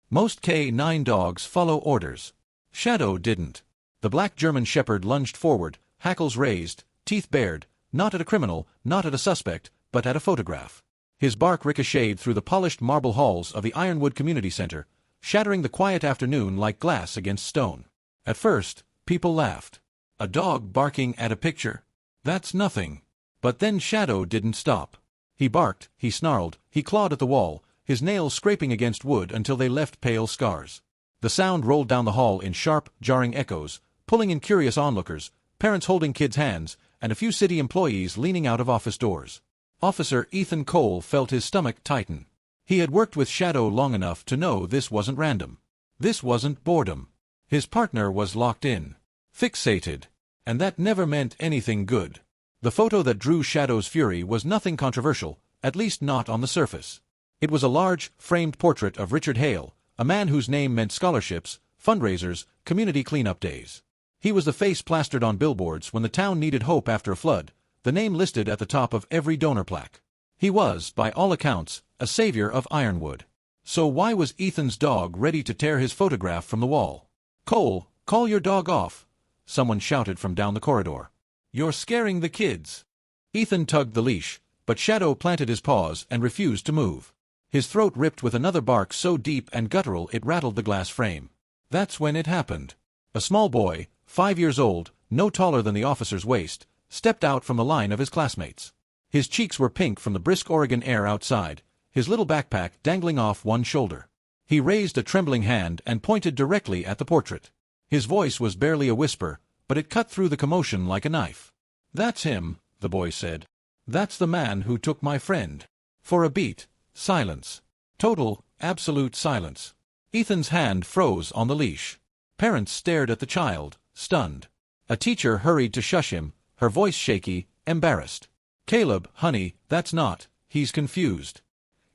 Most K9 dogs follow orders. Shadow didn't. The black German Shepherd lunged forward, hackles raised, teeth bared, not at a criminal, not at a suspect, but at a photograph. His bark ricocheted through the polished marble halls of the Ironwood Community Center, shattering the quiet afternoon like glass against stone. At first, people laughed. A dog barking at a picture? That's nothing. But then Shadow didn't stop. He barked, he snarled, he clawed at the wall, his nails scraping against wood until they left pale scars. The sound rolled down the hall in sharp, jarring echoes, pulling in curious onlookers, parents holding kids' hands, and a few city employees leaning out of office doors. Officer Ethan Cole felt his stomach tighten. He had worked with Shadow long enough to know this wasn't random. This wasn't boredom. His partner was locked in. Fixated. And that never meant anything good. The photo that drew Shadow's fury was nothing controversial, at least not on the surface. It was a large, framed portrait of Richard Hale, a man whose name meant scholarships, fundraisers, community cleanup days. He was the face plastered on billboards when the town needed hope after a flood, the name listed at the top of every donor plaque. He was, by all accounts, a savior of Ironwood. So why was Ethan's dog ready to tear his photograph from the wall? "Cole, call your dog off," someone shouted from down the corridor. "You're scaring the kids." Ethan tugged the leash, but Shadow planted his paws and refused to move. His throat ripped with another bark so deep and guttural it rattled the glass frame. That's when it happened. A small boy, 5 years old, no taller than the officer's waist, stepped out from the line of his classmates. His cheeks were pink from the brisk Oregon air outside, his little backpack dangling off one shoulder. He raised a trembling hand and pointed directly at the portrait. His voice was barely a whisper, but it cut through the commotion like a knife. "That's him," the boy said. "That's the man who took my friend." For a beat, silence. Total, absolute silence. Ethan's hand froze on the leash. Parents stared at the child, stunned. A teacher hurried to shush him, her voice shaky, embarrassed. "Caleb, honey, that's not, he's confused.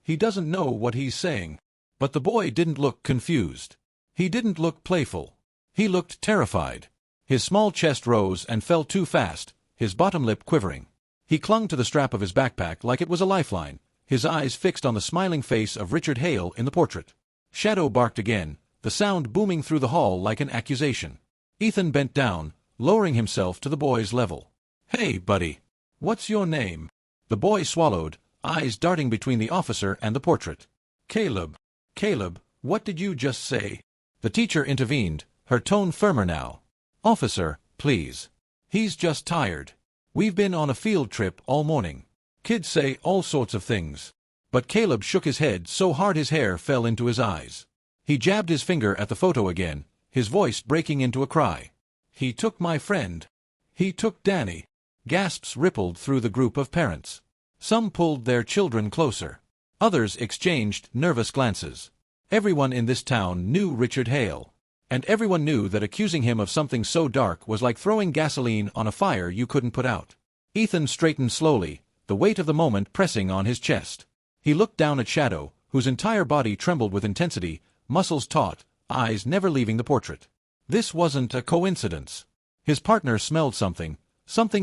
He doesn't know what he's saying." But the boy didn't look confused. He didn't look playful. He looked terrified. His small chest rose and fell too fast, his bottom lip quivering. He clung to the strap of his backpack like it was a lifeline, his eyes fixed on the smiling face of Richard Hale in the portrait. Shadow barked again, the sound booming through the hall like an accusation. Ethan bent down, lowering himself to the boy's level. "Hey, buddy. What's your name?" The boy swallowed, eyes darting between the officer and the portrait. "Caleb. Caleb, what did you just say?" The teacher intervened, her tone firmer now. "Officer, please. He's just tired. We've been on a field trip all morning. Kids say all sorts of things." But Caleb shook his head so hard his hair fell into his eyes. He jabbed his finger at the photo again, his voice breaking into a cry. "He took my friend. He took Danny." Gasps rippled through the group of parents. Some pulled their children closer. Others exchanged nervous glances. Everyone in this town knew Richard Hale. And everyone knew that accusing him of something so dark was like throwing gasoline on a fire you couldn't put out. Ethan straightened slowly, the weight of the moment pressing on his chest. He looked down at Shadow, whose entire body trembled with intensity, muscles taut, eyes never leaving the portrait. This wasn't a coincidence. His partner smelled something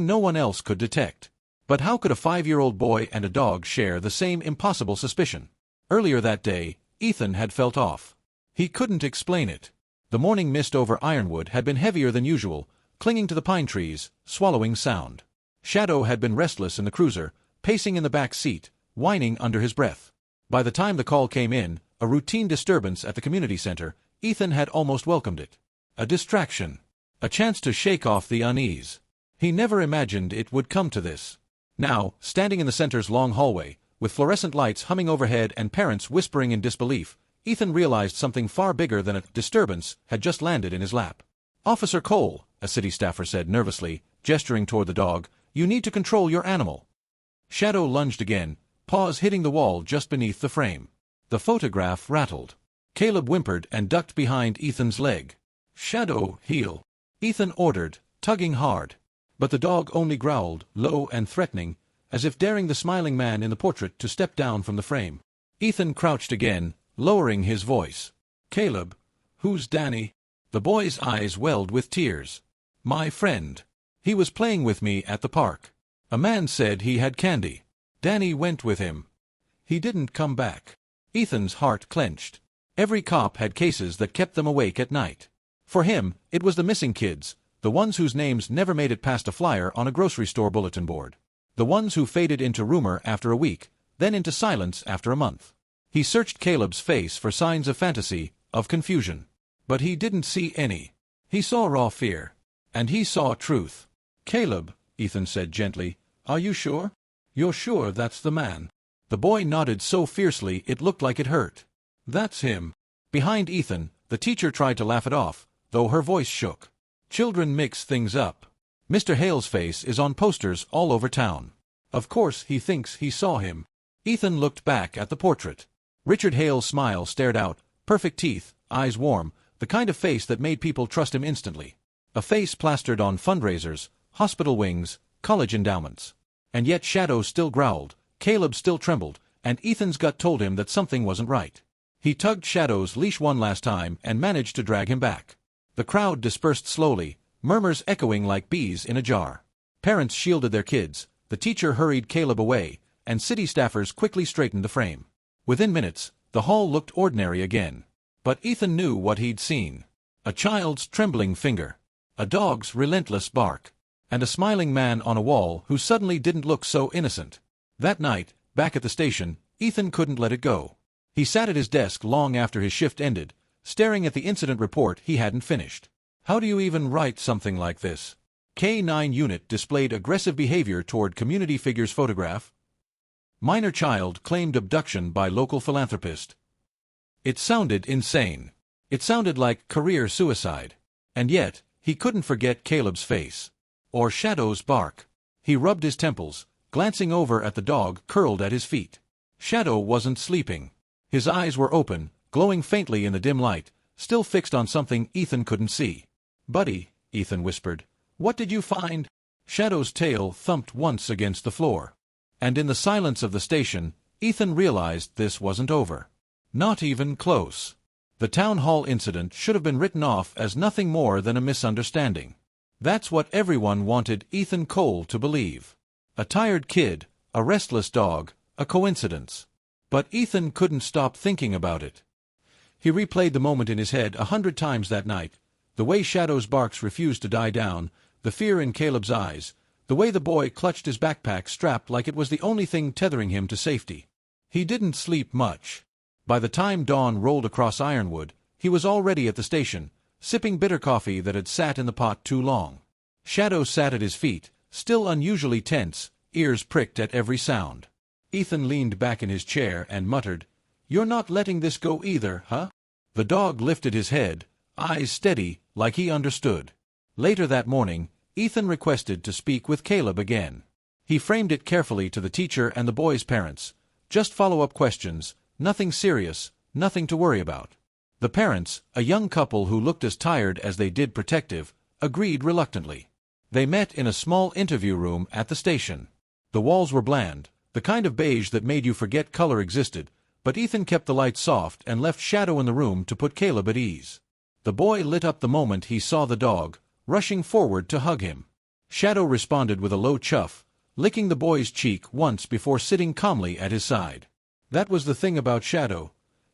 no one else could detect. But how could a 5-year-old boy and a dog share the same impossible suspicion? Earlier that day, Ethan had felt off. He couldn't explain it. The morning mist over Ironwood had been heavier than usual, clinging to the pine trees, swallowing sound. Shadow had been restless in the cruiser, pacing in the back seat, whining under his breath. By the time the call came in, a routine disturbance at the community center, Ethan had almost welcomed it. A distraction. A chance to shake off the unease. He never imagined it would come to this. Now, standing in the center's long hallway, with fluorescent lights humming overhead and parents whispering in disbelief, Ethan realized something far bigger than a disturbance had just landed in his lap. "Officer Cole," a city staffer said nervously, gesturing toward the dog, "you need to control your animal." Shadow lunged again, paws hitting the wall just beneath the frame. The photograph rattled. Caleb whimpered and ducked behind Ethan's leg. "Shadow, heel," Ethan ordered, tugging hard. But the dog only growled, low and threatening, as if daring the smiling man in the portrait to step down from the frame. Ethan crouched again, lowering his voice. "Caleb, who's Danny?" The boy's eyes welled with tears. "My friend. He was playing with me at the park. A man said he had candy. Danny went with him. He didn't come back." Ethan's heart clenched. Every cop had cases that kept them awake at night. For him, it was the missing kids, the ones whose names never made it past a flyer on a grocery store bulletin board. The ones who faded into rumor after a week, then into silence after a month. He searched Caleb's face for signs of fantasy, of confusion. But he didn't see any. He saw raw fear. And he saw truth. "Caleb," Ethan said gently, "are you sure? You're sure that's the man?" The boy nodded so fiercely it looked like it hurt. "That's him." Behind Ethan, the teacher tried to laugh it off, though her voice shook. "Children mix things up. Mr. Hale's face is on posters all over town. Of course he thinks he saw him." Ethan looked back at the portrait. Richard Hale's smile stared out, perfect teeth, eyes warm, the kind of face that made people trust him instantly. A face plastered on fundraisers, hospital wings, college endowments. And yet Shadow still growled, Caleb still trembled, and Ethan's gut told him that something wasn't right. He tugged Shadow's leash one last time and managed to drag him back. The crowd dispersed slowly, murmurs echoing like bees in a jar. Parents shielded their kids, the teacher hurried Caleb away, and city staffers quickly straightened the frame. Within minutes, the hall looked ordinary again. But Ethan knew what he'd seen. A child's trembling finger. A dog's relentless bark. And a smiling man on a wall who suddenly didn't look so innocent. That night, back at the station, Ethan couldn't let it go. He sat at his desk long after his shift ended, staring at the incident report he hadn't finished. How do you even write something like this? K-9 unit displayed aggressive behavior toward community figure's photograph. Minor child claimed abduction by local philanthropist. It sounded insane. It sounded like career suicide. And yet, he couldn't forget Caleb's face. Or Shadow's bark. He rubbed his temples, glancing over at the dog curled at his feet. Shadow wasn't sleeping. His eyes were open, glowing faintly in the dim light, still fixed on something Ethan couldn't see. "Buddy," Ethan whispered, "what did you find?" Shadow's tail thumped once against the floor. And in the silence of the station, Ethan realized this wasn't over. Not even close. The town hall incident should have been written off as nothing more than a misunderstanding. That's what everyone wanted Ethan Cole to believe. A tired kid, a restless dog, a coincidence. But Ethan couldn't stop thinking about it. He replayed the moment in his head 100 times that night, the way Shadow's barks refused to die down, the fear in Caleb's eyes, the way the boy clutched his backpack strapped like it was the only thing tethering him to safety. He didn't sleep much. By the time dawn rolled across Ironwood, he was already at the station, sipping bitter coffee that had sat in the pot too long. Shadow sat at his feet, still unusually tense, ears pricked at every sound. Ethan leaned back in his chair and muttered, "You're not letting this go either, huh?" The dog lifted his head, eyes steady, like he understood. Later that morning, Ethan requested to speak with Caleb again. He framed it carefully to the teacher and the boy's parents. Just follow-up questions, nothing serious, nothing to worry about. The parents, a young couple who looked as tired as they did protective, agreed reluctantly. They met in a small interview room at the station. The walls were bland, the kind of beige that made you forget color existed, but Ethan kept the lights soft and left Shadow in the room to put Caleb at ease. The boy lit up the moment he saw the dog, rushing forward to hug him. Shadow responded with a low chuff, licking the boy's cheek once before sitting calmly at his side. That was the thing about Shadow.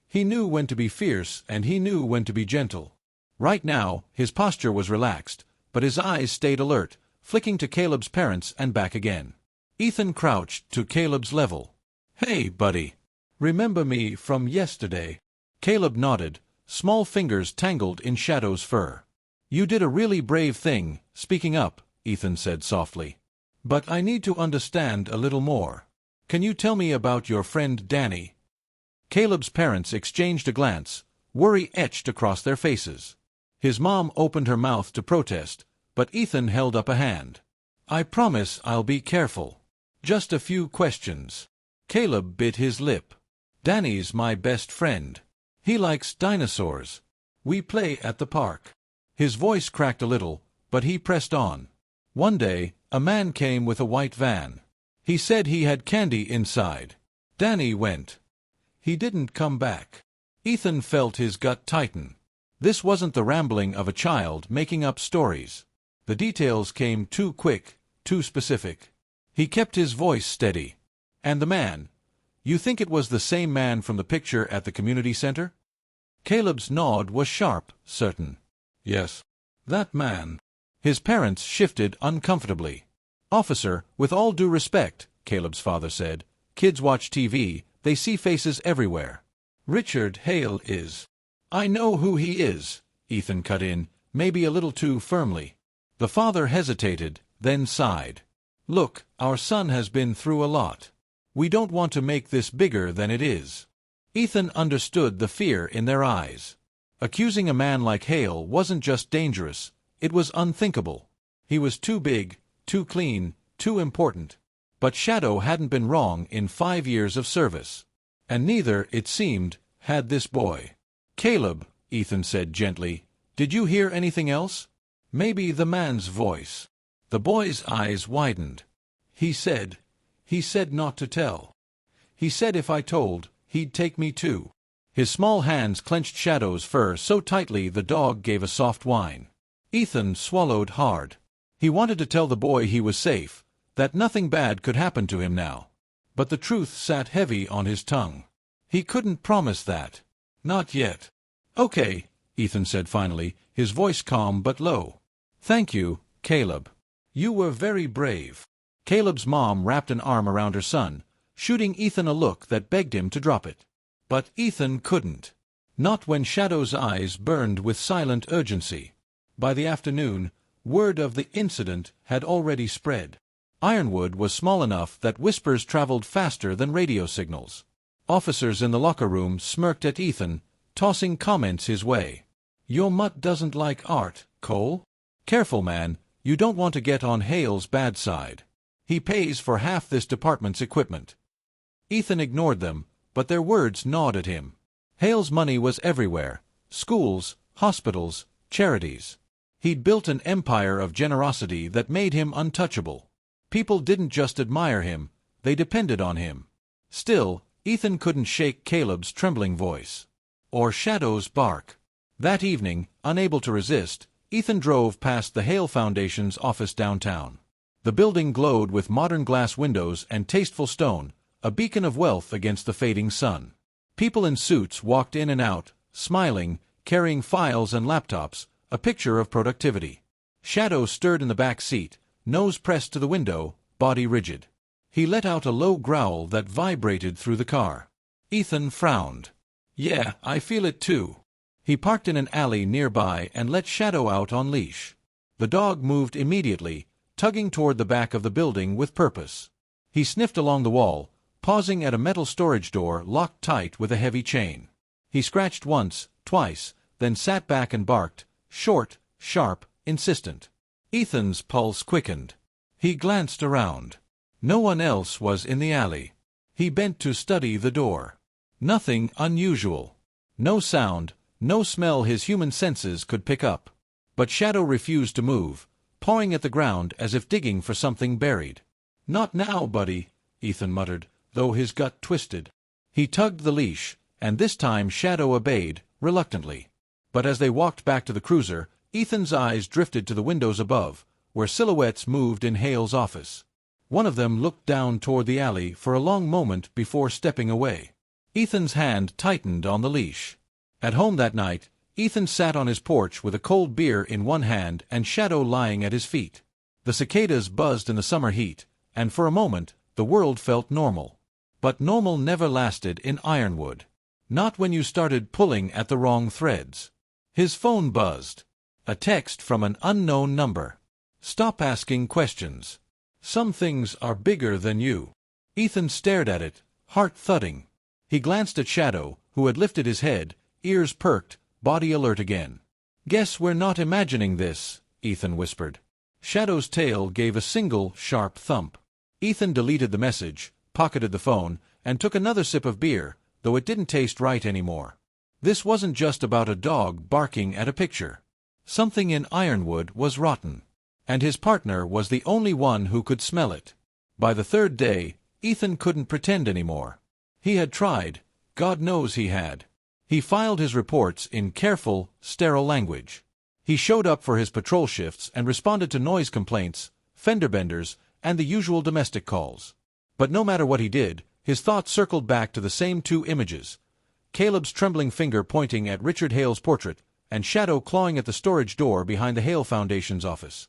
He knew when to be fierce and he knew when to be gentle. Right now, his posture was relaxed, but his eyes stayed alert, flicking to Caleb's parents and back again. Ethan crouched to Caleb's level. "Hey, buddy. Remember me from yesterday?" Caleb nodded, small fingers tangled in Shadow's fur. "You did a really brave thing, speaking up," Ethan said softly. "But I need to understand a little more. Can you tell me about your friend Danny?" Caleb's parents exchanged a glance, worry etched across their faces. His mom opened her mouth to protest, but Ethan held up a hand. "I promise I'll be careful. Just a few questions." Caleb bit his lip. "Danny's my best friend. He likes dinosaurs. We play at the park." His voice cracked a little, but he pressed on. "One day, a man came with a white van. He said he had candy inside. Danny went. He didn't come back." Ethan felt his gut tighten. This wasn't the rambling of a child making up stories. The details came too quick, too specific. He kept his voice steady. "And the man? You think it was the same man from the picture at the community center?" Caleb's nod was sharp, certain. Yes. That man. His parents shifted uncomfortably. Officer, with all due respect, Caleb's father said, kids watch TV, they see faces everywhere. Richard Hale is. I know who he is, Ethan cut in, maybe a little too firmly. The father hesitated, then sighed. Look, our son has been through a lot. We don't want to make this bigger than it is. Ethan understood the fear in their eyes. Accusing a man like Hale wasn't just dangerous, it was unthinkable. He was too big, too clean, too important. But Shadow hadn't been wrong in 5 years of service. And neither, it seemed, had this boy. Caleb, Ethan said gently, did you hear anything else? Maybe the man's voice. The boy's eyes widened. He said not to tell. He said if I told, he'd take me too. His small hands clenched Shadow's fur so tightly the dog gave a soft whine. Ethan swallowed hard. He wanted to tell the boy he was safe, that nothing bad could happen to him now. But the truth sat heavy on his tongue. He couldn't promise that. Not yet. Okay, Ethan said finally, his voice calm but low. Thank you, Caleb. You were very brave. Caleb's mom wrapped an arm around her son, shooting Ethan a look that begged him to drop it. But Ethan couldn't. Not when Shadow's eyes burned with silent urgency. By the afternoon, word of the incident had already spread. Ironwood was small enough that whispers traveled faster than radio signals. Officers in the locker room smirked at Ethan, tossing comments his way. Your mutt doesn't like art, Cole? Careful, man, you don't want to get on Hale's bad side. He pays for half this department's equipment. Ethan ignored them, but their words gnawed at him. Hale's money was everywhere. Schools, hospitals, charities. He'd built an empire of generosity that made him untouchable. People didn't just admire him, they depended on him. Still, Ethan couldn't shake Caleb's trembling voice. Or Shadow's bark. That evening, unable to resist, Ethan drove past the Hale Foundation's office downtown. The building glowed with modern glass windows and tasteful stone, a beacon of wealth against the fading sun. People in suits walked in and out, smiling, carrying files and laptops, a picture of productivity. Shadow stirred in the back seat, nose pressed to the window, body rigid. He let out a low growl that vibrated through the car. Ethan frowned. Yeah, I feel it too. He parked in an alley nearby and let Shadow out on leash. The dog moved immediately, tugging toward the back of the building with purpose. He sniffed along the wall, pausing at a metal storage door locked tight with a heavy chain. He scratched once, twice, then sat back and barked, short, sharp, insistent. Ethan's pulse quickened. He glanced around. No one else was in the alley. He bent to study the door. Nothing unusual. No sound, no smell his human senses could pick up. But Shadow refused to move, pawing at the ground as if digging for something buried. Not now, buddy, Ethan muttered, though his gut twisted. He tugged the leash, and this time Shadow obeyed, reluctantly. But as they walked back to the cruiser, Ethan's eyes drifted to the windows above, where silhouettes moved in Hale's office. One of them looked down toward the alley for a long moment before stepping away. Ethan's hand tightened on the leash. At home that night, Ethan sat on his porch with a cold beer in one hand and Shadow lying at his feet. The cicadas buzzed in the summer heat, and for a moment, the world felt normal. But normal never lasted in Ironwood. Not when you started pulling at the wrong threads. His phone buzzed. A text from an unknown number. Stop asking questions. Some things are bigger than you. Ethan stared at it, heart thudding. He glanced at Shadow, who had lifted his head, ears perked, body alert again. Guess we're not imagining this, Ethan whispered. Shadow's tail gave a single, sharp thump. Ethan deleted the message, pocketed the phone, and took another sip of beer, though it didn't taste right anymore. This wasn't just about a dog barking at a picture. Something in Ironwood was rotten. And his partner was the only one who could smell it. By the third day, Ethan couldn't pretend anymore. He had tried, God knows he had. He filed his reports in careful, sterile language. He showed up for his patrol shifts and responded to noise complaints, fender benders, and the usual domestic calls. But no matter what he did, his thoughts circled back to the same two images. Caleb's trembling finger pointing at Richard Hale's portrait, and Shadow clawing at the storage door behind the Hale Foundation's office.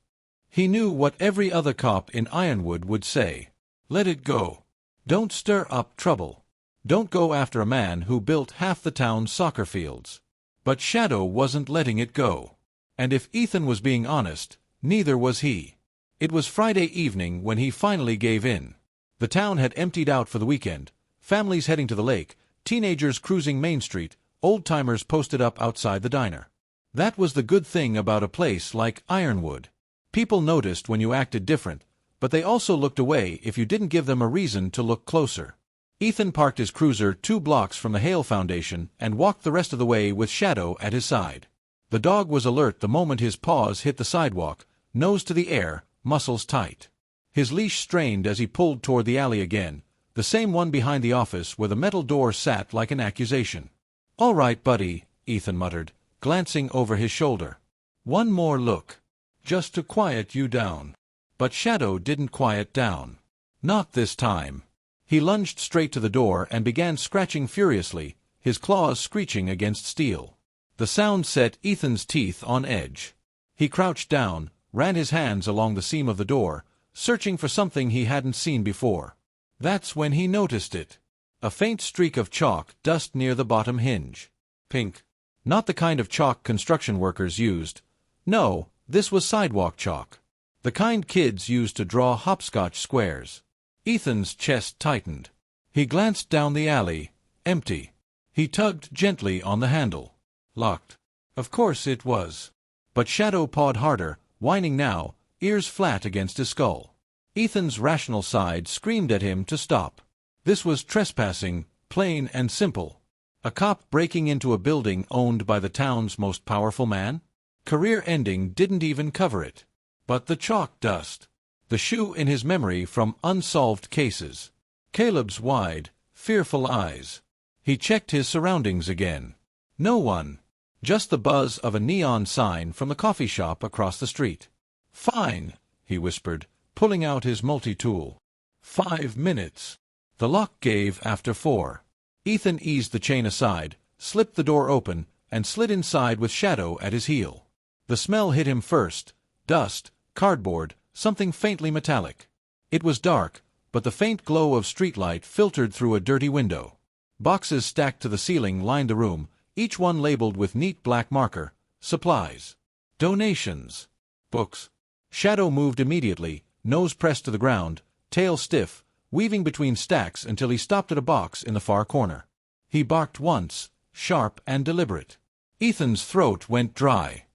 He knew what every other cop in Ironwood would say. Let it go. Don't stir up trouble. Don't go after a man who built half the town's soccer fields. But Shadow wasn't letting it go. And if Ethan was being honest, neither was he. It was Friday evening when he finally gave in. The town had emptied out for the weekend, families heading to the lake, teenagers cruising Main Street, old-timers posted up outside the diner. That was the good thing about a place like Ironwood. People noticed when you acted different, but they also looked away if you didn't give them a reason to look closer. Ethan parked his cruiser 2 blocks from the Hale Foundation and walked the rest of the way with Shadow at his side. The dog was alert the moment his paws hit the sidewalk, nose to the air, muscles tight. His leash strained as he pulled toward the alley again, the same one behind the office where the metal door sat like an accusation. "All right, buddy," Ethan muttered, glancing over his shoulder. "One more look. Just to quiet you down." But Shadow didn't quiet down. Not this time. He lunged straight to the door and began scratching furiously, his claws screeching against steel. The sound set Ethan's teeth on edge. He crouched down, ran his hands along the seam of the door, searching for something he hadn't seen before. That's when he noticed it. A faint streak of chalk dust near the bottom hinge. Pink. Not the kind of chalk construction workers used. No, this was sidewalk chalk. The kind kids used to draw hopscotch squares. Ethan's chest tightened. He glanced down the alley. Empty. He tugged gently on the handle. Locked. Of course it was. But Shadow pawed harder, whining now, ears flat against his skull. Ethan's rational side screamed at him to stop. This was trespassing, plain and simple. A cop breaking into a building owned by the town's most powerful man? Career ending didn't even cover it. But the chalk dust. The shoe in his memory from unsolved cases. Caleb's wide, fearful eyes. He checked his surroundings again. No one. Just the buzz of a neon sign from the coffee shop across the street. "Fine," he whispered, pulling out his multi-tool. 5 minutes. The lock gave after 4. Ethan eased the chain aside, slipped the door open, and slid inside with Shadow at his heel. The smell hit him first. Dust, cardboard, something faintly metallic. It was dark, but the faint glow of streetlight filtered through a dirty window. Boxes stacked to the ceiling lined the room, each one labeled with neat black marker. Supplies. Donations. Books. Shadow moved immediately, nose pressed to the ground, tail stiff, weaving between stacks until he stopped at a box in the far corner. He barked once, sharp and deliberate. Ethan's throat went dry.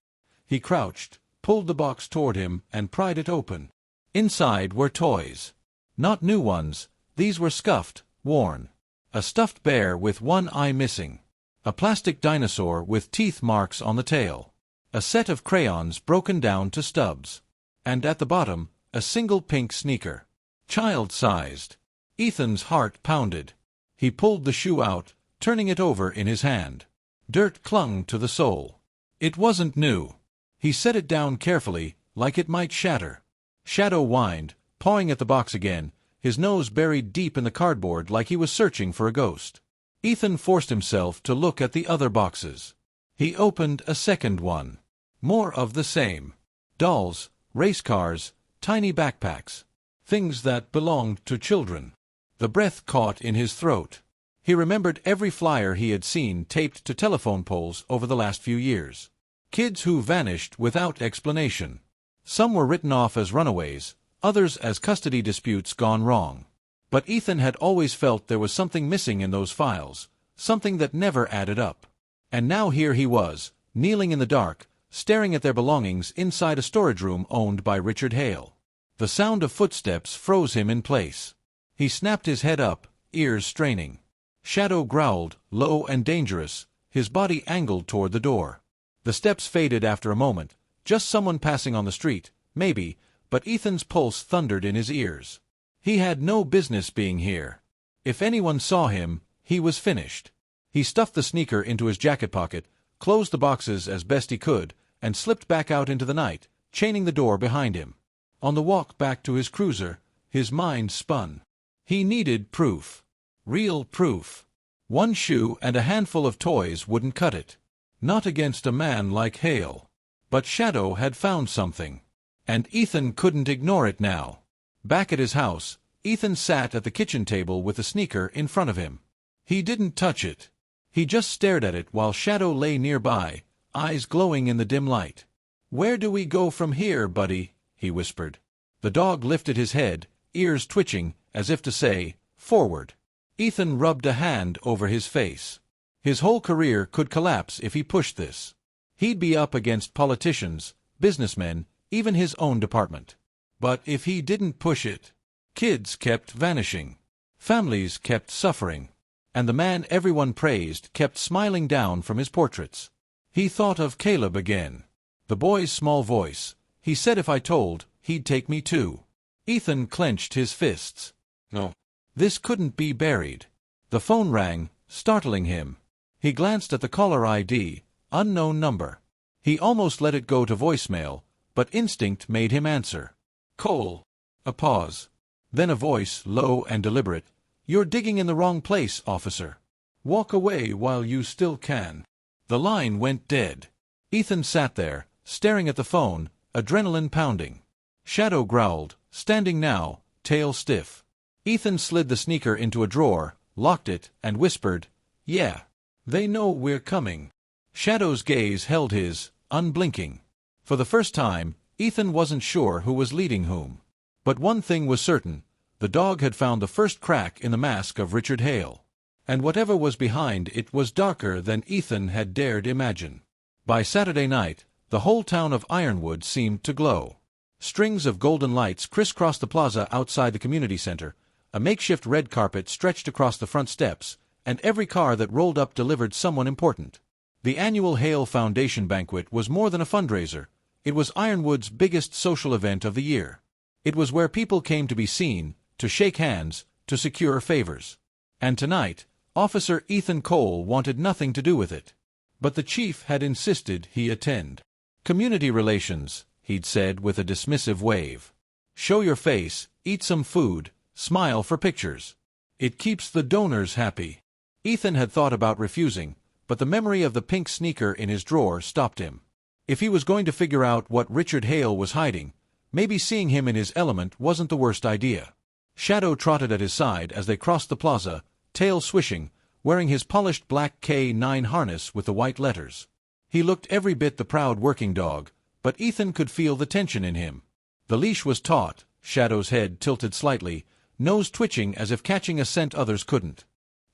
He crouched, pulled the box toward him, and pried it open. Inside were toys. Not new ones, these were scuffed, worn. A stuffed bear with one eye missing. A plastic dinosaur with teeth marks on the tail. A set of crayons broken down to stubs. And at the bottom, a single pink sneaker. Child-sized. Ethan's heart pounded. He pulled the shoe out, turning it over in his hand. Dirt clung to the sole. It wasn't new. He set it down carefully, like it might shatter. Shadow whined, pawing at the box again, his nose buried deep in the cardboard like he was searching for a ghost. Ethan forced himself to look at the other boxes. He opened a second one. More of the same. Dolls, race cars, tiny backpacks. Things that belonged to children. The breath caught in his throat. He remembered every flyer he had seen taped to telephone poles over the last few years. Kids who vanished without explanation. Some were written off as runaways, others as custody disputes gone wrong. But Ethan had always felt there was something missing in those files, something that never added up. And now here he was, kneeling in the dark, staring at their belongings inside a storage room owned by Richard Hale. The sound of footsteps froze him in place. He snapped his head up, ears straining. Shadow growled, low and dangerous, his body angled toward the door. The steps faded after a moment, just someone passing on the street, maybe, but Ethan's pulse thundered in his ears. He had no business being here. If anyone saw him, he was finished. He stuffed the sneaker into his jacket pocket, closed the boxes as best he could, and slipped back out into the night, chaining the door behind him. On the walk back to his cruiser, his mind spun. He needed proof. Real proof. One shoe and a handful of toys wouldn't cut it. Not against a man like Hale. But Shadow had found something. And Ethan couldn't ignore it now. Back at his house, Ethan sat at the kitchen table with the sneaker in front of him. He didn't touch it. He just stared at it while Shadow lay nearby, eyes glowing in the dim light. "Where do we go from here, buddy?" he whispered. The dog lifted his head, ears twitching, as if to say, "Forward." Ethan rubbed a hand over his face. His whole career could collapse if he pushed this. He'd be up against politicians, businessmen, even his own department. But if he didn't push it, kids kept vanishing. Families kept suffering. And the man everyone praised kept smiling down from his portraits. He thought of Caleb again. The boy's small voice. He said if I told, he'd take me too. Ethan clenched his fists. No. This couldn't be buried. The phone rang, startling him. He glanced at the caller ID, unknown number. He almost let it go to voicemail, but instinct made him answer. "Cole." A pause. Then a voice, low and deliberate. "You're digging in the wrong place, officer. Walk away while you still can." The line went dead. Ethan sat there, staring at the phone, adrenaline pounding. Shadow growled, standing now, tail stiff. Ethan slid the sneaker into a drawer, locked it, and whispered, "Yeah. They know we're coming." Shadow's gaze held his, unblinking. For the first time, Ethan wasn't sure who was leading whom. But one thing was certain. The dog had found the first crack in the mask of Richard Hale. And whatever was behind it was darker than Ethan had dared imagine. By Saturday night, the whole town of Ironwood seemed to glow. Strings of golden lights crisscrossed the plaza outside the community center, a makeshift red carpet stretched across the front steps, and every car that rolled up delivered someone important. The annual Hale Foundation banquet was more than a fundraiser. It was Ironwood's biggest social event of the year. It was where people came to be seen, to shake hands, to secure favors. And tonight, Officer Ethan Cole wanted nothing to do with it. But the chief had insisted he attend. "Community relations," he'd said with a dismissive wave. "Show your face, eat some food, smile for pictures. It keeps the donors happy." Ethan had thought about refusing, but the memory of the pink sneaker in his drawer stopped him. If he was going to figure out what Richard Hale was hiding, maybe seeing him in his element wasn't the worst idea. Shadow trotted at his side as they crossed the plaza, tail swishing, wearing his polished black K9 harness with the white letters. He looked every bit the proud working dog, but Ethan could feel the tension in him. The leash was taut, Shadow's head tilted slightly, nose twitching as if catching a scent others couldn't.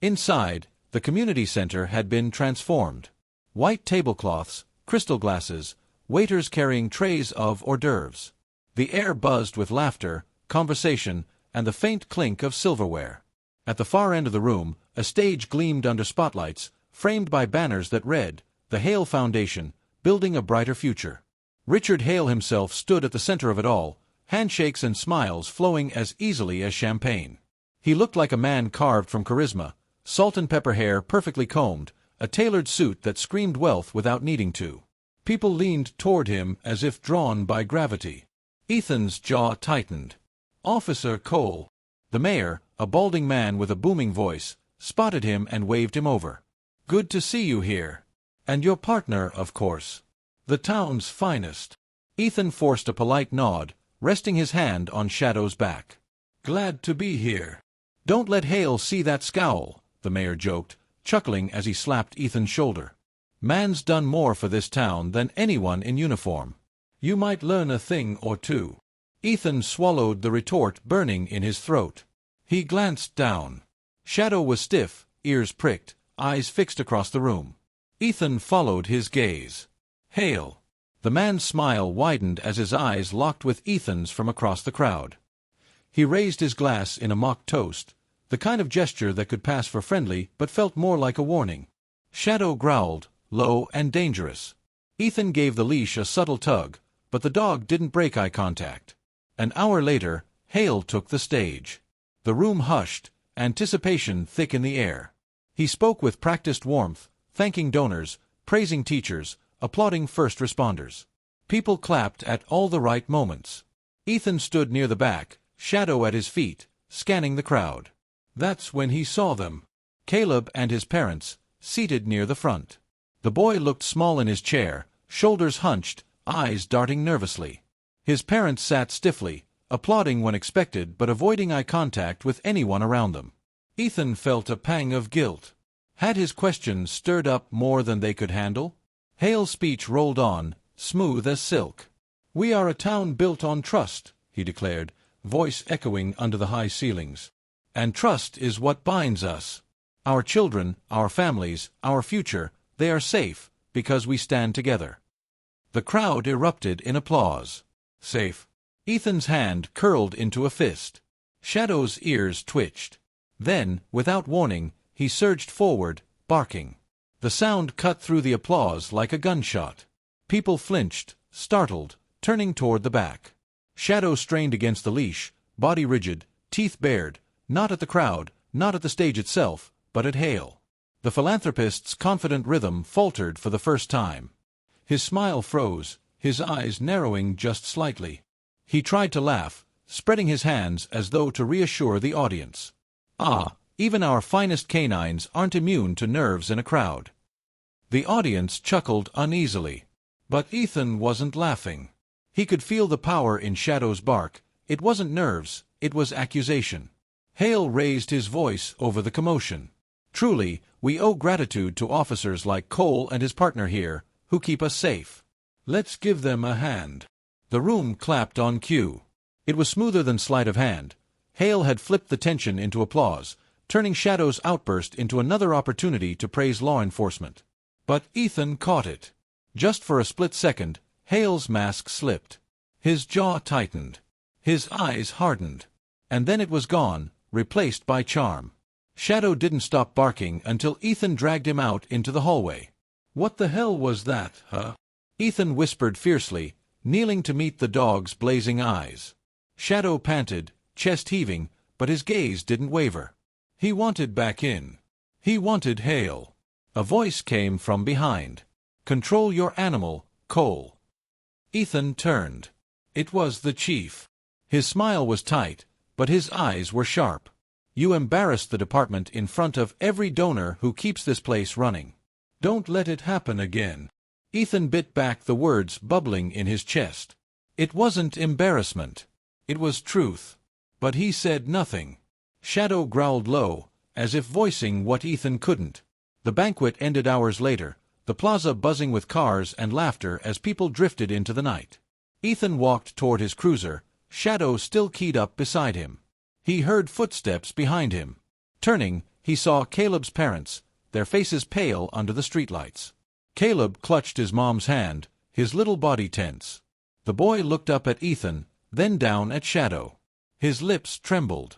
Inside, the community center had been transformed. White tablecloths, crystal glasses, waiters carrying trays of hors d'oeuvres. The air buzzed with laughter, conversation, and the faint clink of silverware. At the far end of the room, a stage gleamed under spotlights, framed by banners that read, "The Hale Foundation, Building a Brighter Future." Richard Hale himself stood at the center of it all, handshakes and smiles flowing as easily as champagne. He looked like a man carved from charisma, salt and pepper hair perfectly combed, a tailored suit that screamed wealth without needing to. People leaned toward him as if drawn by gravity. Ethan's jaw tightened. "Officer Cole." The mayor, a balding man with a booming voice, spotted him and waved him over. "Good to see you here. And your partner, of course. The town's finest." Ethan forced a polite nod, resting his hand on Shadow's back. "Glad to be here." "Don't let Hale see that scowl," the mayor joked, chuckling as he slapped Ethan's shoulder. "Man's done more for this town than anyone in uniform. You might learn a thing or two." Ethan swallowed the retort burning in his throat. He glanced down. Shadow was stiff, ears pricked, eyes fixed across the room. Ethan followed his gaze. "Hale." The man's smile widened as his eyes locked with Ethan's from across the crowd. He raised his glass in a mock toast, the kind of gesture that could pass for friendly but felt more like a warning. Shadow growled, low and dangerous. Ethan gave the leash a subtle tug, but the dog didn't break eye contact. An hour later, Hale took the stage. The room hushed, anticipation thick in the air. He spoke with practiced warmth, thanking donors, praising teachers, applauding first responders. People clapped at all the right moments. Ethan stood near the back, Shadow at his feet, scanning the crowd. That's when he saw them. Caleb and his parents, seated near the front. The boy looked small in his chair, shoulders hunched, eyes darting nervously. His parents sat stiffly, applauding when expected but avoiding eye contact with anyone around them. Ethan felt a pang of guilt. Had his questions stirred up more than they could handle? Hale's speech rolled on, smooth as silk. "We are a town built on trust," he declared, voice echoing under the high ceilings. "And trust is what binds us. Our children, our families, our future, they are safe, because we stand together." The crowd erupted in applause. Safe. Ethan's hand curled into a fist. Shadow's ears twitched. Then, without warning, he surged forward, barking. The sound cut through the applause like a gunshot. People flinched, startled, turning toward the back. Shadow strained against the leash, body rigid, teeth bared, not at the crowd, not at the stage itself, but at Hale. The philanthropist's confident rhythm faltered for the first time. His smile froze, his eyes narrowing just slightly. He tried to laugh, spreading his hands as though to reassure the audience. "Ah, even our finest canines aren't immune to nerves in a crowd." The audience chuckled uneasily. But Ethan wasn't laughing. He could feel the power in Shadow's bark. It wasn't nerves, it was accusation. Hale raised his voice over the commotion. "Truly, we owe gratitude to officers like Cole and his partner here, who keep us safe. Let's give them a hand." The room clapped on cue. It was smoother than sleight of hand. Hale had flipped the tension into applause, turning Shadow's outburst into another opportunity to praise law enforcement. But Ethan caught it. Just for a split second, Hale's mask slipped. His jaw tightened. His eyes hardened. And then it was gone, replaced by charm. Shadow didn't stop barking until Ethan dragged him out into the hallway. "What the hell was that, huh?" Ethan whispered fiercely, kneeling to meet the dog's blazing eyes. Shadow panted, chest heaving, but his gaze didn't waver. He wanted back in. He wanted Hale. A voice came from behind. "Control your animal, Cole." Ethan turned. It was the chief. His smile was tight, but his eyes were sharp. "You embarrassed the department in front of every donor who keeps this place running. Don't let it happen again." Ethan bit back the words bubbling in his chest. It wasn't embarrassment. It was truth. But he said nothing. Shadow growled low, as if voicing what Ethan couldn't. The banquet ended hours later, the plaza buzzing with cars and laughter as people drifted into the night. Ethan walked toward his cruiser, Shadow still keyed up beside him. He heard footsteps behind him. Turning, he saw Caleb's parents, their faces pale under the streetlights. Caleb clutched his mom's hand, his little body tense. The boy looked up at Ethan, then down at Shadow. His lips trembled.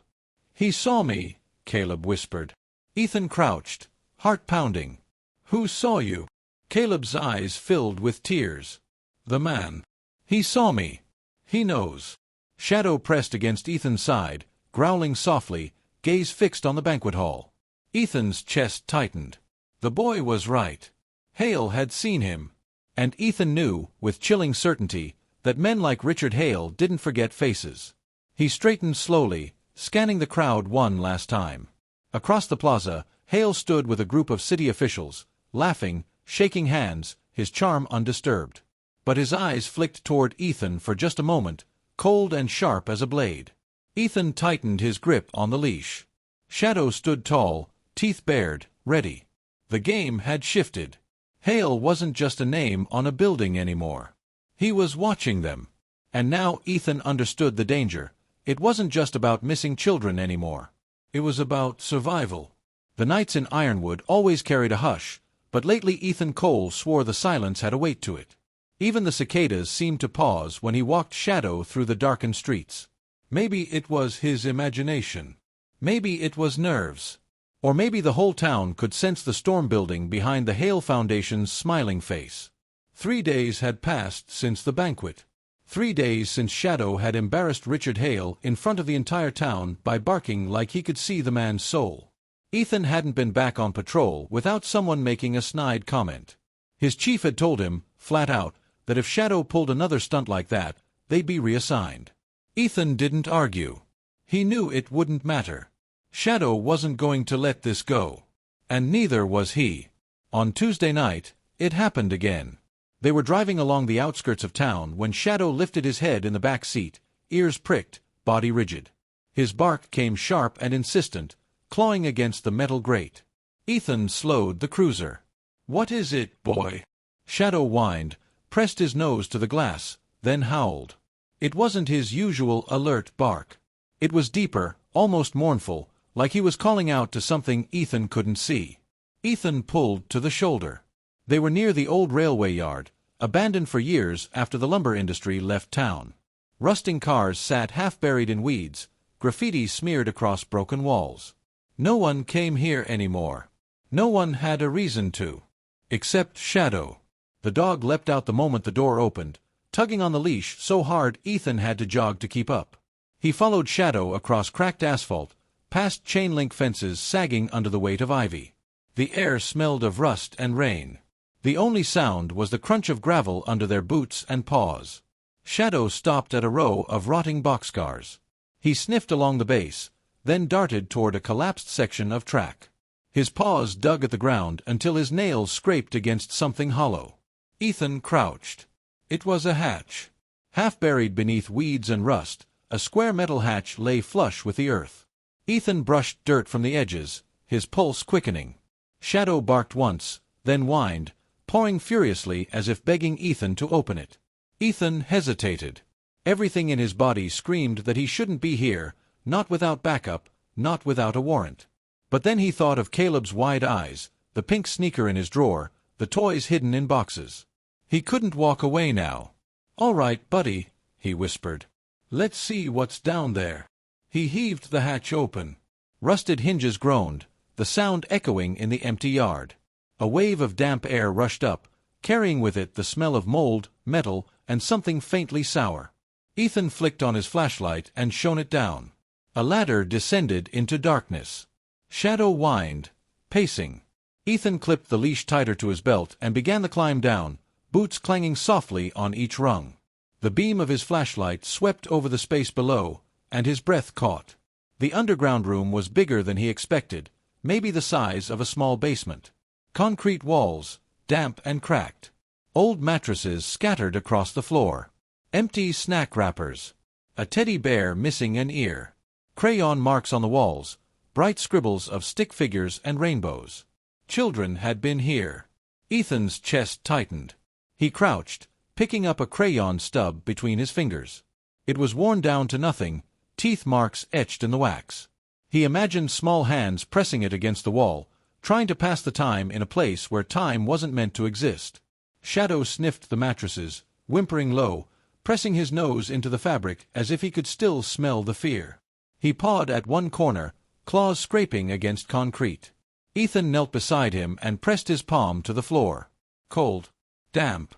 "He saw me," Caleb whispered. Ethan crouched, heart pounding. "Who saw you?" Caleb's eyes filled with tears. "The man. He saw me. He knows." Shadow pressed against Ethan's side, growling softly, gaze fixed on the banquet hall. Ethan's chest tightened. The boy was right. Hale had seen him. And Ethan knew, with chilling certainty, that men like Richard Hale didn't forget faces. He straightened slowly, scanning the crowd one last time. Across the plaza, Hale stood with a group of city officials, laughing, shaking hands, his charm undisturbed. But his eyes flicked toward Ethan for just a moment, cold and sharp as a blade. Ethan tightened his grip on the leash. Shadow stood tall, teeth bared, ready. The game had shifted. Hale wasn't just a name on a building anymore. He was watching them. And now Ethan understood the danger. It wasn't just about missing children anymore. It was about survival. The nights in Ironwood always carried a hush, but lately Ethan Cole swore the silence had a weight to it. Even the cicadas seemed to pause when he walked Shadow through the darkened streets. Maybe it was his imagination. Maybe it was nerves. Or maybe the whole town could sense the storm building behind the Hale Foundation's smiling face. 3 days had passed since the banquet. 3 days since Shadow had embarrassed Richard Hale in front of the entire town by barking like he could see the man's soul. Ethan hadn't been back on patrol without someone making a snide comment. His chief had told him, flat out, that if Shadow pulled another stunt like that, they'd be reassigned. Ethan didn't argue. He knew it wouldn't matter. Shadow wasn't going to let this go. And neither was he. On Tuesday night, it happened again. They were driving along the outskirts of town when Shadow lifted his head in the back seat, ears pricked, body rigid. His bark came sharp and insistent, clawing against the metal grate. Ethan slowed the cruiser. "What is it, boy?" Shadow whined, pressed his nose to the glass, then howled. It wasn't his usual alert bark. It was deeper, almost mournful, like he was calling out to something Ethan couldn't see. Ethan pulled to the shoulder. They were near the old railway yard, abandoned for years after the lumber industry left town. Rusting cars sat half-buried in weeds, graffiti smeared across broken walls. No one came here anymore. No one had a reason to. Except Shadow. The dog leapt out the moment the door opened, tugging on the leash so hard Ethan had to jog to keep up. He followed Shadow across cracked asphalt, past chain-link fences sagging under the weight of ivy. The air smelled of rust and rain. The only sound was the crunch of gravel under their boots and paws. Shadow stopped at a row of rotting boxcars. He sniffed along the base, then darted toward a collapsed section of track. His paws dug at the ground until his nails scraped against something hollow. Ethan crouched. It was a hatch. Half buried beneath weeds and rust, a square metal hatch lay flush with the earth. Ethan brushed dirt from the edges, his pulse quickening. Shadow barked once, then whined, pawing furiously as if begging Ethan to open it. Ethan hesitated. Everything in his body screamed that he shouldn't be here, not without backup, not without a warrant. But then he thought of Caleb's wide eyes, the pink sneaker in his drawer, the toys hidden in boxes. He couldn't walk away now. "All right, buddy," he whispered. "Let's see what's down there." He heaved the hatch open. Rusted hinges groaned, the sound echoing in the empty yard. A wave of damp air rushed up, carrying with it the smell of mold, metal, and something faintly sour. Ethan flicked on his flashlight and shone it down. A ladder descended into darkness. Shadow whined, pacing. Ethan clipped the leash tighter to his belt and began the climb down, boots clanging softly on each rung. The beam of his flashlight swept over the space below, and his breath caught. The underground room was bigger than he expected, maybe the size of a small basement. Concrete walls, damp and cracked. Old mattresses scattered across the floor. Empty snack wrappers. A teddy bear missing an ear. Crayon marks on the walls, bright scribbles of stick figures and rainbows. Children had been here. Ethan's chest tightened. He crouched, picking up a crayon stub between his fingers. It was worn down to nothing, teeth marks etched in the wax. He imagined small hands pressing it against the wall, trying to pass the time in a place where time wasn't meant to exist. Shadow sniffed the mattresses, whimpering low, pressing his nose into the fabric as if he could still smell the fear. He pawed at one corner, claws scraping against concrete. Ethan knelt beside him and pressed his palm to the floor. Cold. Damp.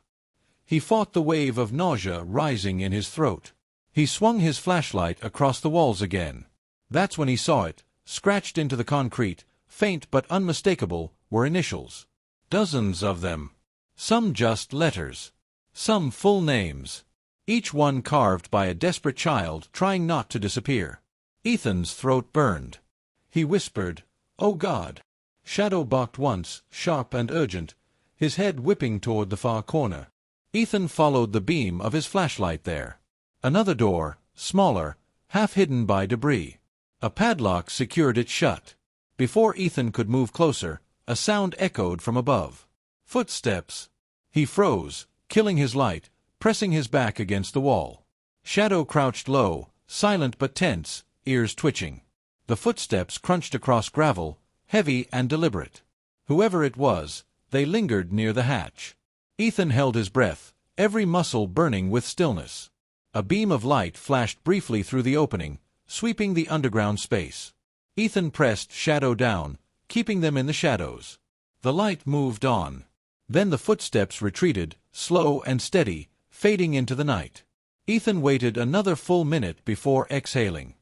He fought the wave of nausea rising in his throat. He swung his flashlight across the walls again. That's when he saw it, scratched into the concrete, faint but unmistakable, were initials. Dozens of them. Some just letters. Some full names. Each one carved by a desperate child trying not to disappear. Ethan's throat burned. He whispered, "Oh God." Shadow balked once, sharp and urgent, his head whipping toward the far corner. Ethan followed the beam of his flashlight there. Another door, smaller, half hidden by debris. A padlock secured it shut. Before Ethan could move closer, a sound echoed from above. Footsteps. He froze, killing his light, pressing his back against the wall. Shadow crouched low, silent but tense, ears twitching. The footsteps crunched across gravel, heavy and deliberate. Whoever it was, they lingered near the hatch. Ethan held his breath, every muscle burning with stillness. A beam of light flashed briefly through the opening, sweeping the underground space. Ethan pressed Shadow down, keeping them in the shadows. The light moved on. Then the footsteps retreated, slow and steady, fading into the night. Ethan waited another full minute before exhaling.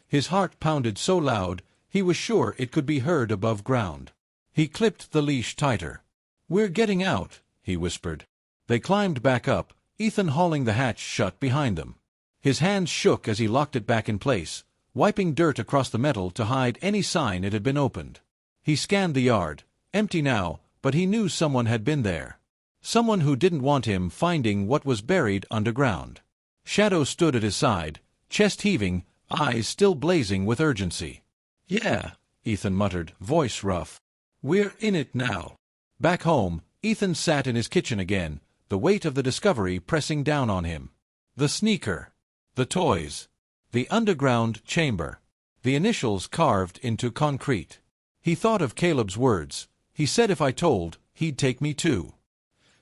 His heart pounded so loud, he was sure it could be heard above ground. He clipped the leash tighter. "We're getting out," he whispered. They climbed back up, Ethan hauling the hatch shut behind them. His hands shook as he locked it back in place, wiping dirt across the metal to hide any sign it had been opened. He scanned the yard, empty now, but he knew someone had been there. Someone who didn't want him finding what was buried underground. Shadow stood at his side, chest heaving, eyes still blazing with urgency. "Yeah," Ethan muttered, voice rough. "We're in it now." Back home, Ethan sat in his kitchen again, the weight of the discovery pressing down on him. The sneaker. The toys. The underground chamber. The initials carved into concrete. He thought of Caleb's words. He said if I told, he'd take me too.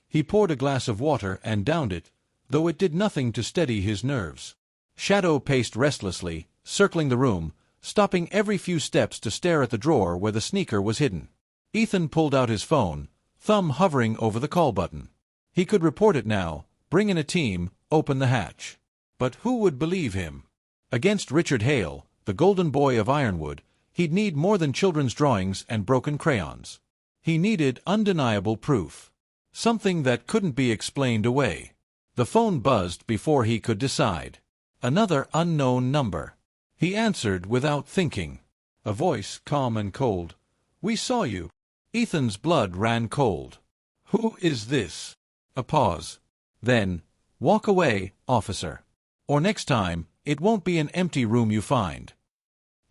He poured a glass of water and downed it, though it did nothing to steady his nerves. Shadow paced restlessly, circling the room, stopping every few steps to stare at the drawer where the sneaker was hidden. Ethan pulled out his phone, thumb hovering over the call button. He could report it now, bring in a team, open the hatch. But who would believe him? Against Richard Hale, the golden boy of Ironwood, he'd need more than children's drawings and broken crayons. He needed undeniable proof. Something that couldn't be explained away. The phone buzzed before he could decide. Another unknown number. He answered without thinking. A voice, calm and cold. "We saw you." Ethan's blood ran cold. "Who is this?" A pause. Then, "Walk away, officer. Or next time, it won't be an empty room you find."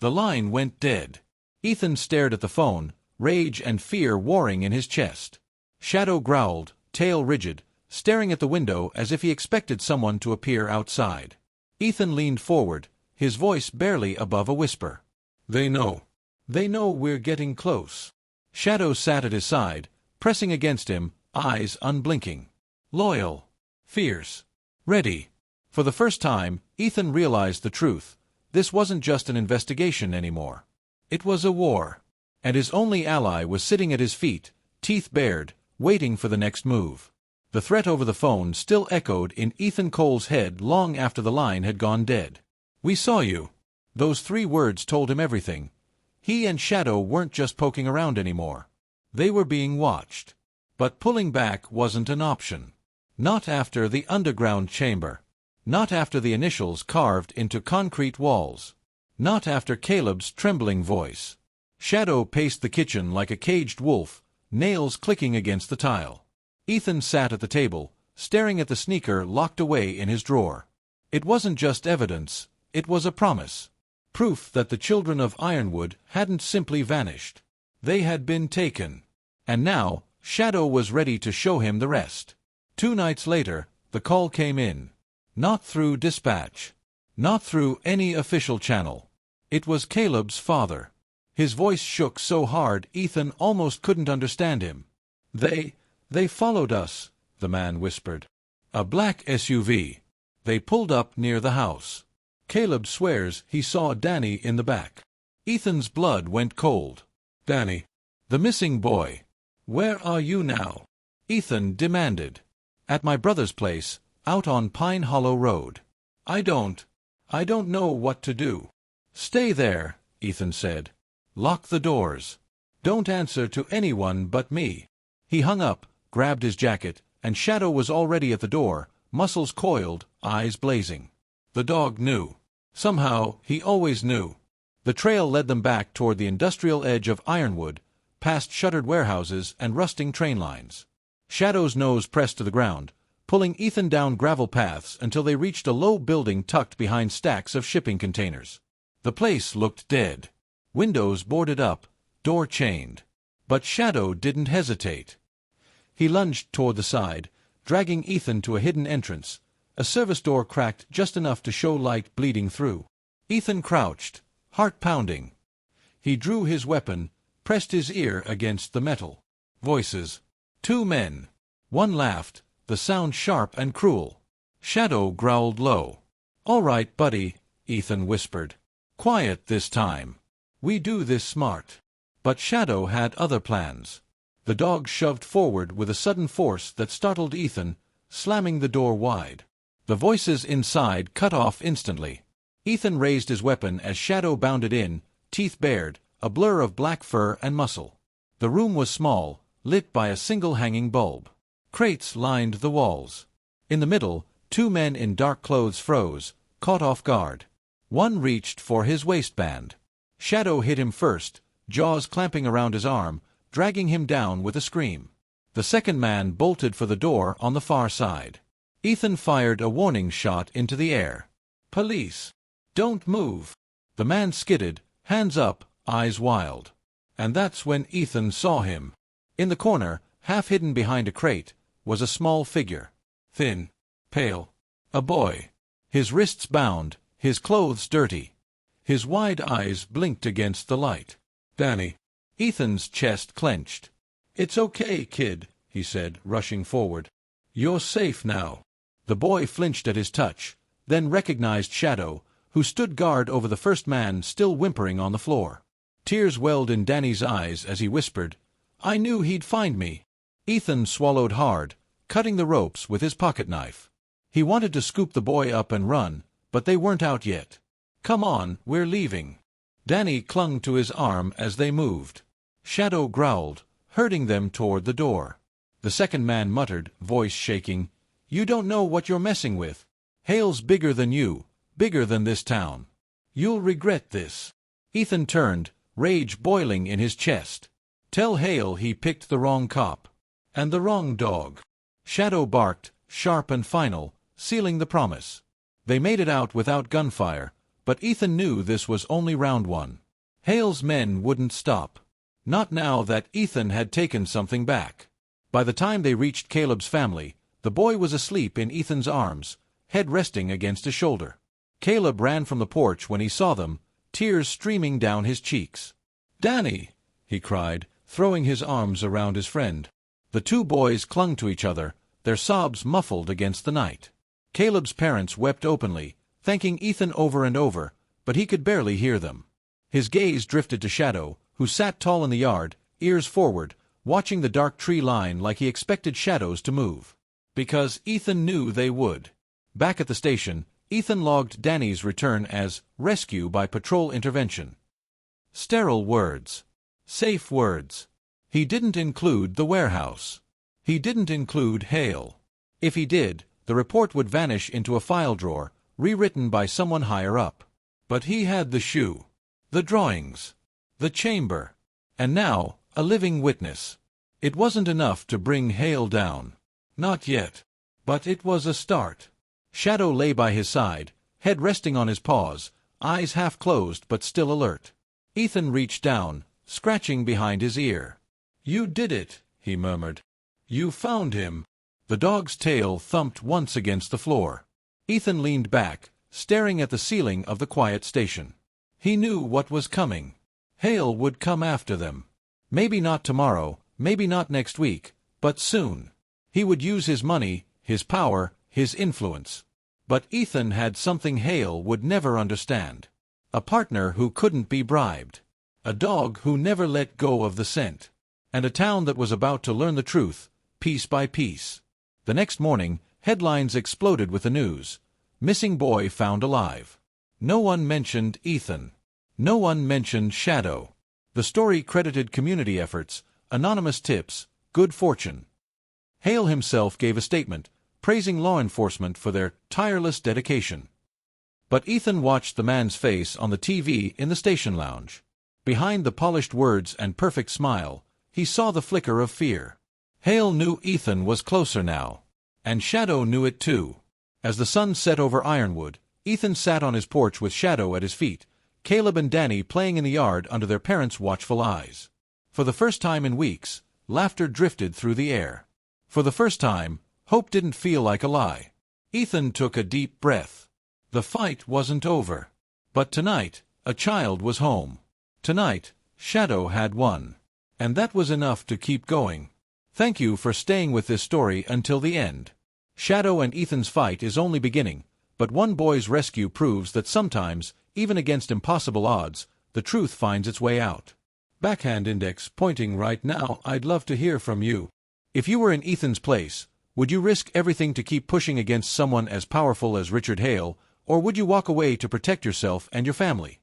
The line went dead. Ethan stared at the phone, rage and fear warring in his chest. Shadow growled, tail rigid, staring at the window as if he expected someone to appear outside. Ethan leaned forward, his voice barely above a whisper. "They know. They know we're getting close." Shadow sat at his side, pressing against him, eyes unblinking. Loyal. Fierce. Ready. For the first time, Ethan realized the truth. This wasn't just an investigation anymore. It was a war. And his only ally was sitting at his feet, teeth bared, waiting for the next move. The threat over the phone still echoed in Ethan Cole's head long after the line had gone dead. "We saw you." Those 3 words told him everything. He and Shadow weren't just poking around anymore. They were being watched. But pulling back wasn't an option. Not after the underground chamber. Not after the initials carved into concrete walls. Not after Caleb's trembling voice. Shadow paced the kitchen like a caged wolf, nails clicking against the tile. Ethan sat at the table, staring at the sneaker locked away in his drawer. It wasn't just evidence, it was a promise. Proof that the children of Ironwood hadn't simply vanished. They had been taken. And now, Shadow was ready to show him the rest. 2 nights later, the call came in. Not through dispatch. Not through any official channel. It was Caleb's father. His voice shook so hard Ethan almost couldn't understand him. They followed us," the man whispered. "A black SUV. They pulled up near the house. Caleb swears he saw Danny in the back." Ethan's blood went cold. "Danny. The missing boy. Where are you now?" Ethan demanded. "At my brother's place, out on Pine Hollow Road." I don't know what to do." "Stay there," Ethan said. "Lock the doors. Don't answer to anyone but me." He hung up, grabbed his jacket, and Shadow was already at the door, muscles coiled, eyes blazing. The dog knew. Somehow, he always knew. The trail led them back toward the industrial edge of Ironwood, past shuttered warehouses and rusting train lines. Shadow's nose pressed to the ground, pulling Ethan down gravel paths until they reached a low building tucked behind stacks of shipping containers. The place looked dead. Windows boarded up, door chained. But Shadow didn't hesitate. He lunged toward the side, dragging Ethan to a hidden entrance. A service door cracked just enough to show light bleeding through. Ethan crouched, heart pounding. He drew his weapon, pressed his ear against the metal. Voices. 2 men. One laughed, the sound sharp and cruel. Shadow growled low. "All right, buddy," Ethan whispered. "Quiet this time. We do this smart." But Shadow had other plans. The dog shoved forward with a sudden force that startled Ethan, slamming the door wide. The voices inside cut off instantly. Ethan raised his weapon as Shadow bounded in, teeth bared, a blur of black fur and muscle. The room was small, lit by a single hanging bulb. Crates lined the walls. In the middle, 2 men in dark clothes froze, caught off guard. One reached for his waistband. Shadow hit him first, jaws clamping around his arm, dragging him down with a scream. The second man bolted for the door on the far side. Ethan fired a warning shot into the air. "Police! Don't move!" The man skidded, hands up, eyes wild. And that's when Ethan saw him. In the corner, half hidden behind a crate, was a small figure. Thin, pale. A boy. His wrists bound, his clothes dirty. His wide eyes blinked against the light. "Danny." Ethan's chest clenched. "It's okay, kid," he said, rushing forward. "You're safe now." The boy flinched at his touch, then recognized Shadow, who stood guard over the first man still whimpering on the floor. Tears welled in Danny's eyes as he whispered, "I knew he'd find me." Ethan swallowed hard, cutting the ropes with his pocket-knife. He wanted to scoop the boy up and run, but they weren't out yet. "Come on, we're leaving." Danny clung to his arm as they moved. Shadow growled, herding them toward the door. The second man muttered, voice shaking, "You don't know what you're messing with. Hale's bigger than you, bigger than this town. You'll regret this." Ethan turned, rage boiling in his chest. "Tell Hale he picked the wrong cop. And the wrong dog." Shadow barked, sharp and final, sealing the promise. They made it out without gunfire, but Ethan knew this was only round one. Hale's men wouldn't stop. Not now that Ethan had taken something back. By the time they reached Caleb's family, the boy was asleep in Ethan's arms, head resting against his shoulder. Caleb ran from the porch when he saw them, tears streaming down his cheeks. "Danny!" he cried, throwing his arms around his friend. The two boys clung to each other, their sobs muffled against the night. Caleb's parents wept openly, thanking Ethan over and over, but he could barely hear them. His gaze drifted to Shadow, who sat tall in the yard, ears forward, watching the dark tree line like he expected shadows to move. Because Ethan knew they would. Back at the station, Ethan logged Danny's return as rescue by patrol intervention. Sterile words. Safe words. He didn't include the warehouse. He didn't include Hale. If he did, the report would vanish into a file drawer, rewritten by someone higher up. But he had the shoe, the drawings, the chamber, and now a living witness. It wasn't enough to bring Hale down. Not yet. But it was a start. Shadow lay by his side, head resting on his paws, eyes half closed but still alert. Ethan reached down, scratching behind his ear. "You did it," he murmured. "You found him." The dog's tail thumped once against the floor. Ethan leaned back, staring at the ceiling of the quiet station. He knew what was coming. Hale would come after them. Maybe not tomorrow, maybe not next week, but soon. He would use his money, his power, his influence. But Ethan had something Hale would never understand. A partner who couldn't be bribed. A dog who never let go of the scent. And a town that was about to learn the truth, piece by piece. The next morning, headlines exploded with the news. Missing boy found alive. No one mentioned Ethan. No one mentioned Shadow. The story credited community efforts, anonymous tips, good fortune. Hale himself gave a statement, praising law enforcement for their tireless dedication. But Ethan watched the man's face on the TV in the station lounge. Behind the polished words and perfect smile, he saw the flicker of fear. Hale knew Ethan was closer now. And Shadow knew it too. As the sun set over Ironwood, Ethan sat on his porch with Shadow at his feet, Caleb and Danny playing in the yard under their parents' watchful eyes. For the first time in weeks, laughter drifted through the air. For the first time, hope didn't feel like a lie. Ethan took a deep breath. The fight wasn't over. But tonight, a child was home. Tonight, Shadow had won. And that was enough to keep going. Thank you for staying with this story until the end. Shadow and Ethan's fight is only beginning, but one boy's rescue proves that sometimes, even against impossible odds, the truth finds its way out. Backhand index pointing right now. I'd love to hear from you. If you were in Ethan's place, would you risk everything to keep pushing against someone as powerful as Richard Hale, or would you walk away to protect yourself and your family?